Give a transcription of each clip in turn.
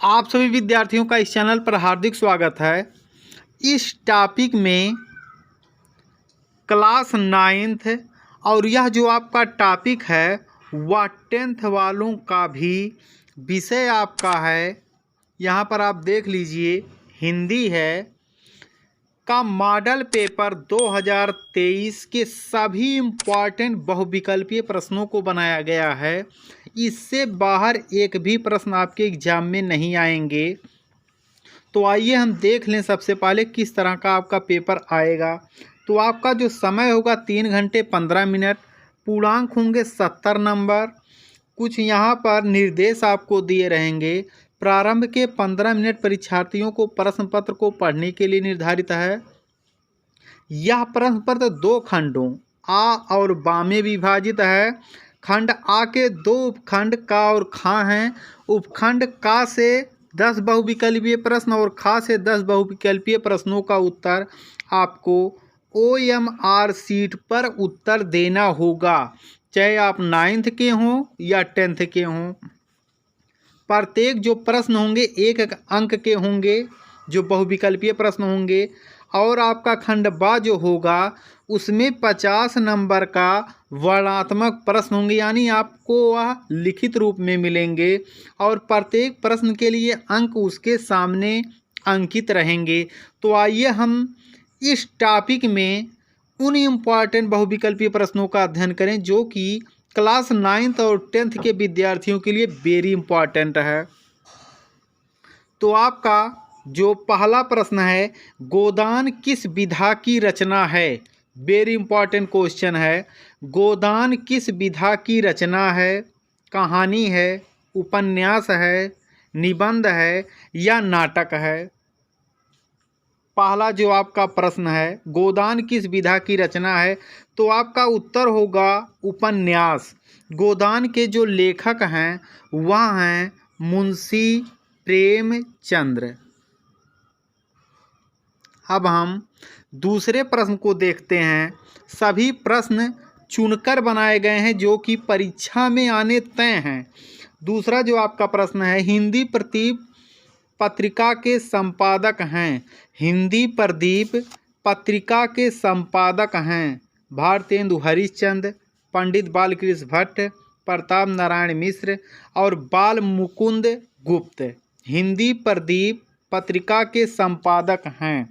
आप सभी विद्यार्थियों का इस चैनल पर हार्दिक स्वागत है। इस टॉपिक में क्लास 9th और यह जो आपका टॉपिक है वह 10th वालों का भी विषय आपका है। यहाँ पर आप देख लीजिए, हिंदी है का मॉडल पेपर 2023 के सभी इम्पॉर्टेंट बहुविकल्पीय प्रश्नों को बनाया गया है। इससे बाहर एक भी प्रश्न आपके एग्जाम में नहीं आएंगे। तो आइए हम देख लें सबसे पहले किस तरह का आपका पेपर आएगा। तो आपका जो समय होगा 3 घंटे 15 मिनट, पूर्णांक होंगे 70 नंबर। कुछ यहाँ पर निर्देश आपको दिए रहेंगे। प्रारंभ के 15 मिनट परीक्षार्थियों को प्रश्न पत्र को पढ़ने के लिए निर्धारित है। यह प्रश्न पत्र 2 खंडों आ और बा में विभाजित है। खंड आ के 2 उपखंड का और खा हैं। उपखंड का से 10 बहुविकल्पीय प्रश्न और खा से 10 बहुविकल्पीय प्रश्नों का उत्तर आपको OMR सीट पर उत्तर देना होगा, चाहे आप 9th के हों या 10th के हों। प्रत्येक जो प्रश्न होंगे 1 अंक के होंगे, जो बहुविकल्पीय प्रश्न होंगे। और आपका खंड बा जो होगा उसमें 50 नंबर का वर्णनात्मक प्रश्न होंगे, यानी आपको वह लिखित रूप में मिलेंगे और प्रत्येक प्रश्न के लिए अंक उसके सामने अंकित रहेंगे। तो आइए हम इस टॉपिक में उन इम्पॉर्टेंट बहुविकल्पीय प्रश्नों का अध्ययन करें जो कि क्लास 9th और 10th के विद्यार्थियों के लिए वेरी इम्पॉर्टेंट है। तो आपका जो पहला प्रश्न है, गोदान किस विधा की रचना है? वेरी इंपॉर्टेंट क्वेश्चन है। गोदान किस विधा की रचना है? कहानी है, उपन्यास है, निबंध है या नाटक है? पहला जो आपका प्रश्न है, गोदान किस विधा की रचना है, तो आपका उत्तर होगा उपन्यास। गोदान के जो लेखक हैं वह हैं मुंशी प्रेमचंद्र। अब हम दूसरे प्रश्न को देखते हैं। सभी प्रश्न चुनकर बनाए गए हैं जो कि परीक्षा में आने तय हैं। दूसरा जो आपका प्रश्न है, हिंदी प्रदीप पत्रिका के संपादक हैं। हिंदी प्रदीप पत्रिका के संपादक हैं भारतेंदु हरिश्चंद्र, पंडित बालकृष्ण भट्ट, प्रताप नारायण मिश्र और बाल मुकुंद गुप्त। हिंदी प्रदीप पत्रिका के संपादक हैं।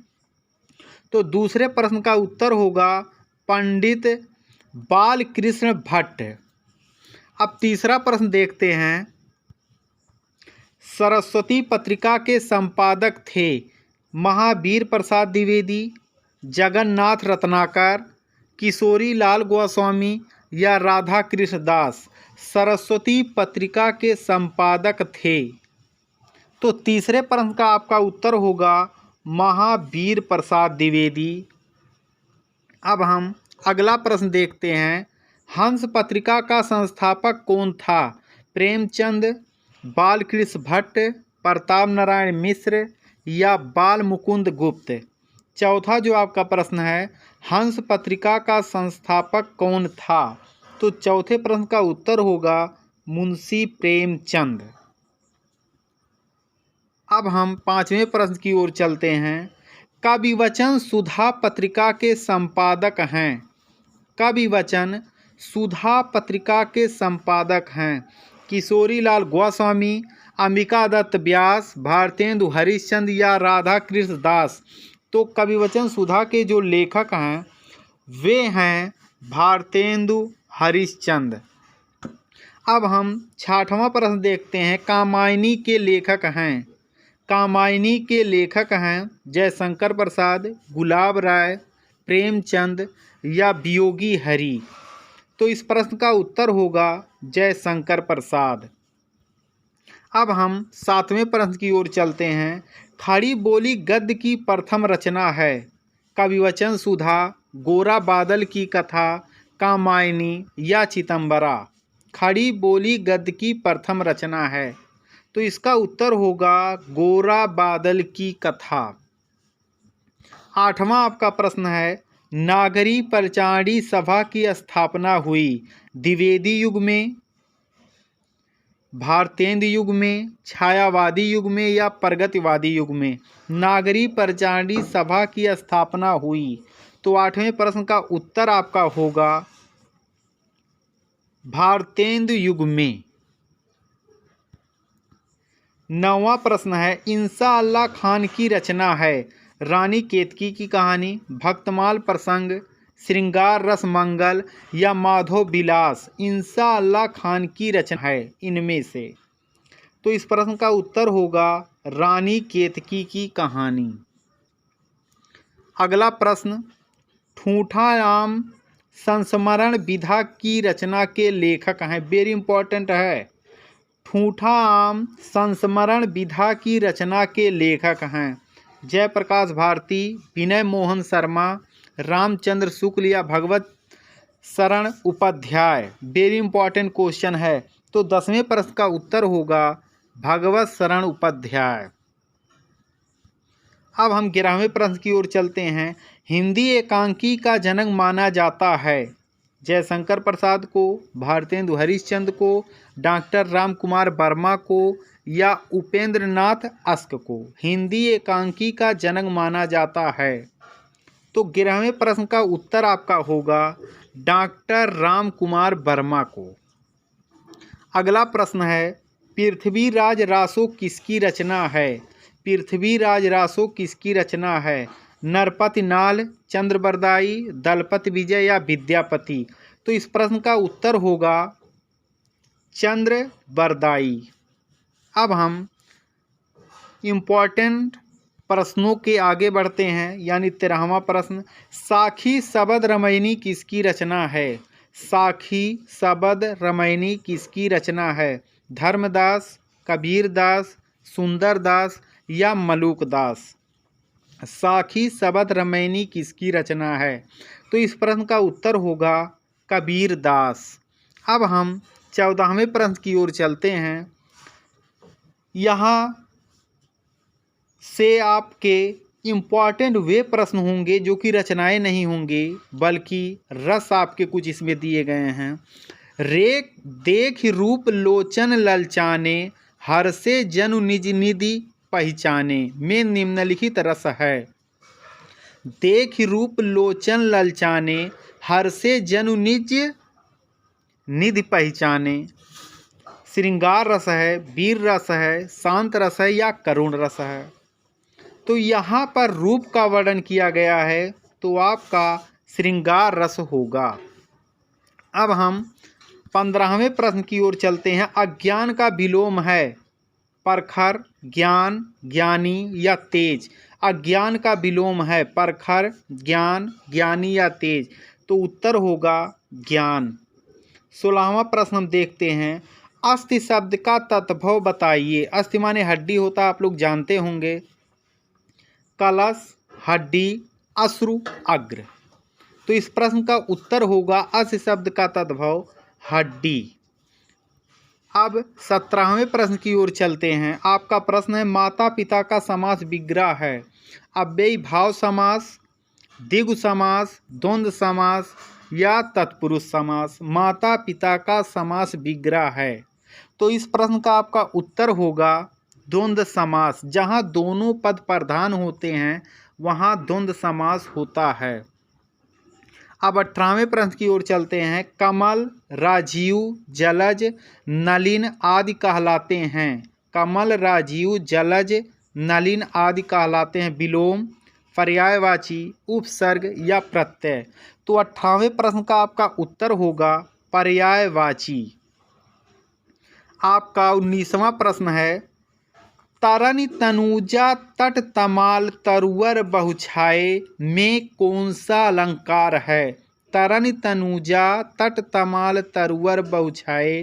तो दूसरे प्रश्न का उत्तर होगा पंडित बालकृष्ण भट्ट। अब तीसरा प्रश्न देखते हैं। सरस्वती पत्रिका के संपादक थे महावीर प्रसाद द्विवेदी, जगन्नाथ रत्नाकर, किशोरी लाल गोस्वामी या राधा कृष्ण दास। सरस्वती पत्रिका के संपादक थे। तो तीसरे प्रश्न का आपका उत्तर होगा महावीर प्रसाद द्विवेदी। अब हम अगला प्रश्न देखते हैं। हंस पत्रिका का संस्थापक कौन था? प्रेमचंद, बालकृष्ण भट्ट, प्रताप नारायण मिश्र या बाल मुकुंद गुप्त। चौथा जो आपका प्रश्न है, हंस पत्रिका का संस्थापक कौन था? तो चौथे प्रश्न का उत्तर होगा मुंशी प्रेमचंद। अब हम पांचवें प्रश्न की ओर चलते हैं। कविवचन सुधा पत्रिका के संपादक हैं। कविवचन सुधा पत्रिका के संपादक हैं किशोरी लाल गोस्वामी, अंबिका दत्त व्यास, भारतेंदु हरिश्चंद्र या राधा कृष्ण दास। तो कविवचन सुधा के जो लेखक हैं वे हैं भारतेंदु हरिश्चंद्र। अब हम छठवां प्रश्न देखते हैं। कामायनी के लेखक हैं। कामायनी के लेखक हैं जयशंकर प्रसाद, गुलाब राय, प्रेमचंद या वियोगी हरि। तो इस प्रश्न का उत्तर होगा जयशंकर प्रसाद। अब हम सातवें प्रश्न की ओर चलते हैं। खड़ी बोली गद्य की प्रथम रचना है। कविवचन सुधा, गोरा बादल की कथा, कामायनी या चितंबरा। खड़ी बोली गद्य की प्रथम रचना है। तो इसका उत्तर होगा गोरा बादल की कथा। आठवां आपका प्रश्न है। नागरी परचाणी सभा की स्थापना हुई द्विवेदी युग में, भारतेंद्र युग में, छायावादी युग में या प्रगतिवादी युग में नागरी प्रचारणी सभा की स्थापना हुई? तो 8वें प्रश्न का उत्तर आपका होगा भारतेंद्र युग में। 9वां प्रश्न है, इंसा अल्लाह खान की रचना है रानी केतकी की कहानी, भक्तमाल प्रसंग, श्रृंगार रस मंगल या माधव विलास इंसा अल्लाह खान की रचना है इनमें से? तो इस प्रश्न का उत्तर होगा रानी केतकी की कहानी। अगला प्रश्न, ठूठा आम संस्मरण विधा की रचना के लेखक हैं? वेरी इंपॉर्टेंट है। ठूठा आम संस्मरण विधा की रचना के लेखक हैं जयप्रकाश भारती, विनय मोहन शर्मा, रामचंद्र शुक्ल या भगवत शरण उपाध्याय? वेरी इंपॉर्टेंट क्वेश्चन है। तो 10वें प्रश्न का उत्तर होगा भगवत शरण उपाध्याय। अब हम 11वें प्रश्न की ओर चलते हैं। हिंदी एकांकी का जनक माना जाता है जयशंकर प्रसाद को, भारतेंदु हरिश्चंद्र को, डॉक्टर राम कुमार वर्मा को या उपेंद्र नाथ अस्क को? हिंदी एकांकी का जनक माना जाता है। तो 11वें प्रश्न का उत्तर आपका होगा डॉक्टर राम कुमार वर्मा को। अगला प्रश्न है, पृथ्वीराज रासो किसकी रचना है? पृथ्वीराज रासो किसकी रचना है? नरपति नाल, चंद्रबरदाई, दलपति विजय या विद्यापति? तो इस प्रश्न का उत्तर होगा चंद्रबरदाई। अब हम इम्पॉर्टेंट प्रश्नों के आगे बढ़ते हैं, यानी 13वां प्रश्न, साखी शबद रामायणी किसकी रचना है? साखी शबद रामायणी किसकी रचना है? धर्मदास, कबीरदास, सुंदरदास या मलुकदास? साखी शबद रामायणी किसकी रचना है? तो इस प्रश्न का उत्तर होगा कबीरदास। अब हम 14वें प्रश्न की ओर चलते हैं। यहाँ से आपके इम्पॉर्टेंट वे प्रश्न होंगे जो कि रचनाएं नहीं होंगे बल्कि रस आपके कुछ इसमें दिए गए हैं। रे देख रूप लोचन ललचाने, हर से जनु निज निधि पहचाने में निम्नलिखित रस है। देख रूप लोचन ललचाने, हर से जनु निज निधि पहचाने। श्रृंगार रस है, वीर रस है, शांत रस है या करुण रस है? तो यहाँ पर रूप का वर्णन किया गया है तो आपका श्रृंगार रस होगा। अब हम 15वें प्रश्न की ओर चलते हैं। अज्ञान का विलोम है प्रखर, ज्ञान, ज्ञानी या तेज? अज्ञान का विलोम है प्रखर, ज्ञान, ज्ञानी या तेज? तो उत्तर होगा ज्ञान। 16वां प्रश्न हम देखते हैं। अस्थि शब्द का तत्भव बताइए। अस्थि माने हड्डी होता है, आप लोग जानते होंगे। कलश, हड्डी, अश्रु, अग्र? तो इस प्रश्न का उत्तर होगा अस्थि शब्द का तद्भव हड्डी। अब 17वें प्रश्न की ओर चलते हैं। आपका प्रश्न है, माता पिता का समास विग्रह है? अव्ययी भाव समास, द्विगु समास, द्वंद्व समास या तत्पुरुष समास? माता पिता का समास विग्रह है तो इस प्रश्न का आपका उत्तर होगा द्वंद्व समास। जहाँ दोनों पद प्रधान होते हैं वहाँ द्वंद्व समास होता है। अब 18वें प्रश्न की ओर चलते हैं। कमल, राजीव, जलज, नलिन आदि कहलाते हैं। कमल, राजीव, जलज, नलिन आदि कहलाते हैं विलोम, पर्यायवाची, उपसर्ग या प्रत्यय? तो 18वें प्रश्न का आपका उत्तर होगा पर्यायवाची। आपका 19वां प्रश्न है। तरन तनुजा तट तमाल तरुवर बहुछाए में कौन सा अलंकार है? तरन तनुजा तट तमाल तरुवर बहुछाए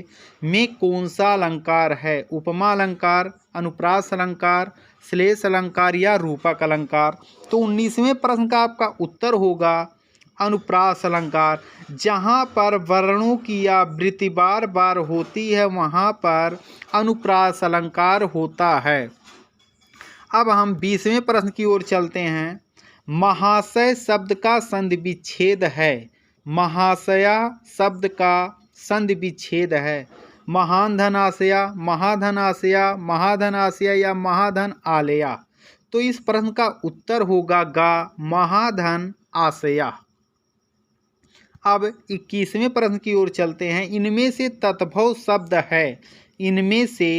में कौन सा अलंकार है? उपमा अलंकार, अनुप्रास अलंकार, श्लेष अलंकार या रूपक अलंकार? तो 19वें प्रश्न का आपका उत्तर होगा अनुप्रास अलंकार। जहाँ पर वर्णों की आवृत्ति बार बार होती है वहाँ पर अनुप्रास अलंकार होता है। अब हम 20वें प्रश्न की ओर चलते हैं। महाशय शब्द का संधि विच्छेद है? महाशया शब्द का संधि विच्छेद है। महान धन आशया, महाधन आशया, महाधन आशया या महाधन आलया। तो इस प्रश्न का उत्तर होगा गा, महाधन आशया। अब 21वें प्रश्न की ओर चलते हैं। इनमें से तद्भव शब्द है, इनमें से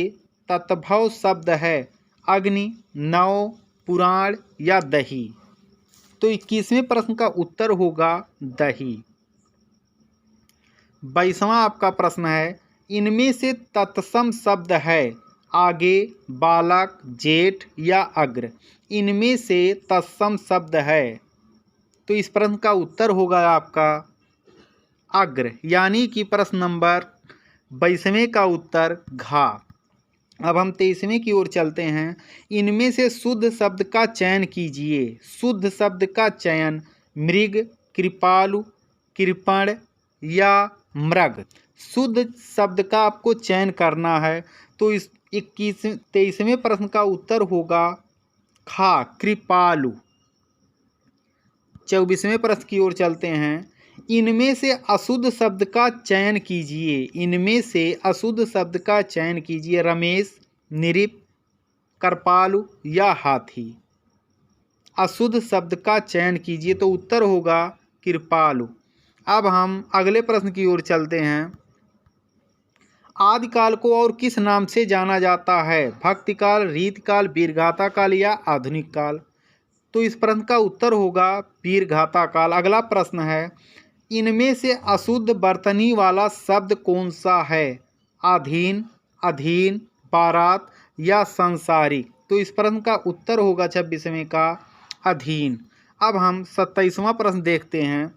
तद्भव शब्द है अग्नि, नव, पुराण या दही। तो 21वें प्रश्न का उत्तर होगा दही। 22वां आपका प्रश्न है। इनमें से तत्सम शब्द है आगे, बालक, जेठ या अग्र। इनमें से तत्सम शब्द है, तो इस प्रश्न का उत्तर होगा आपका अग्र, यानी कि प्रश्न नंबर 22वें का उत्तर घा। अब हम 23वें की ओर चलते हैं। इनमें से शुद्ध शब्द का चयन कीजिए। शुद्ध शब्द का चयन मृग, कृपालु, कृपण या मृग। शुद्ध शब्द का आपको चयन करना है, तो इस 23वें प्रश्न का उत्तर होगा खा, कृपालु। 24वें प्रश्न की ओर चलते हैं। इनमें से अशुद्ध शब्द का चयन कीजिए। इनमें से अशुद्ध शब्द का चयन कीजिए रमेश, निरिप, कृपालु या हाथी। अशुद्ध शब्द का चयन कीजिए, तो उत्तर होगा कृपालु। अब हम अगले प्रश्न की ओर चलते हैं। आदिकाल को और किस नाम से जाना जाता है? भक्तिकाल, रीतकाल, वीरगाथा काल या आधुनिक काल। तो इस प्रश्न का उत्तर होगा वीरगाथा काल। अगला प्रश्न है। इनमें से अशुद्ध बर्तनी वाला शब्द कौन सा है? अधीन, अधीन, बारात या संसारिक। तो इस प्रश्न का उत्तर होगा 26वें का अधीन। अब हम 27वां प्रश्न देखते हैं।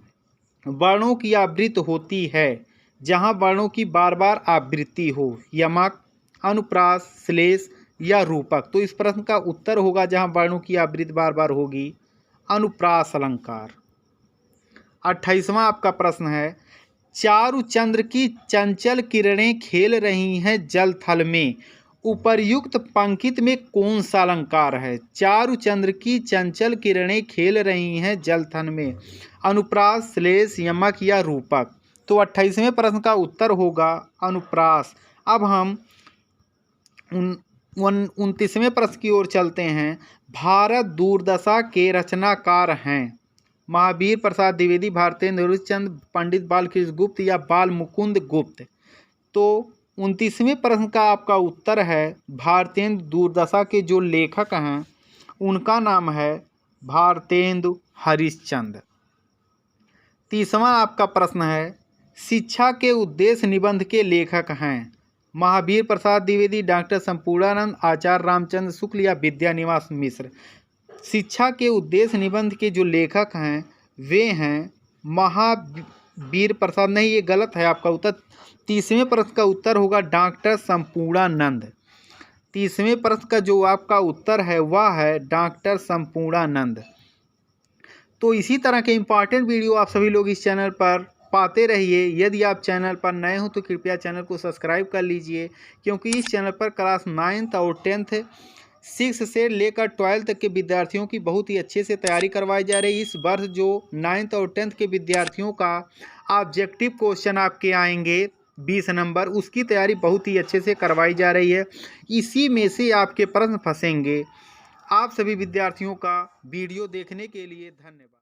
वर्णों की आवृत्ति होती है जहाँ वर्णों की बार बार आवृत्ति हो, यमक, अनुप्रास, श्लेष या रूपक। तो इस प्रश्न का उत्तर होगा जहाँ वर्णों की आवृत्ति बार बार होगी, अनुप्रास अलंकार। 28वां आपका प्रश्न है। चारु चंद्र की चंचल किरणें खेल रही हैं जल थल में, उपर्युक्त पंक्ति में कौन सा अलंकार है? चारु चंद्र की चंचल किरणें खेल रही हैं जल थल में, अनुप्रास, श्लेष, यमक या रूपक। तो 28वें प्रश्न का उत्तर होगा अनुप्रास। अब हम 29वें प्रश्न की ओर चलते हैं। भारत दूरदशा के रचनाकार हैं महावीर प्रसाद द्विवेदी, भारतेंद्र हरिश्चंद्र, पंडित बालकृष्ण गुप्त या बाल मुकुंद गुप्त। तो 29वें प्रश्न का आपका उत्तर है भारतेंद्र दूरदशा के जो लेखक हैं उनका नाम है भारतेंदु हरिश्चंद्र। 30वां आपका प्रश्न है। शिक्षा के उद्देश्य निबंध के लेखक हैं महावीर प्रसाद द्विवेदी, डॉक्टर संपूर्णानंद, आचार्य रामचंद्र शुक्ल या विद्यानिवास मिश्र। शिक्षा के उद्देश्य निबंध के जो लेखक हैं वे हैं महावीर प्रसाद, नहीं ये गलत है आपका उत्तर। 30वें प्रश्न का उत्तर होगा डॉक्टर संपूर्णानंद। 30वें प्रश्न का जो आपका उत्तर है वह है डॉक्टर संपूर्णानंद। तो इसी तरह के इम्पॉर्टेंट वीडियो आप सभी लोग इस चैनल पर पाते रहिए। यदि आप चैनल पर नए हो तो कृपया चैनल को सब्सक्राइब कर लीजिए, क्योंकि इस चैनल पर क्लास 9th और 10th 6 से लेकर 12 तक के विद्यार्थियों की बहुत ही अच्छे से तैयारी करवाई जा रही है। इस वर्ष जो 9th और 10th के विद्यार्थियों का ऑब्जेक्टिव क्वेश्चन आपके आएंगे 20 नंबर, उसकी तैयारी बहुत ही अच्छे से करवाई जा रही है। इसी में से आपके प्रश्न फंसेंगे। आप सभी विद्यार्थियों का वीडियो देखने के लिए धन्यवाद।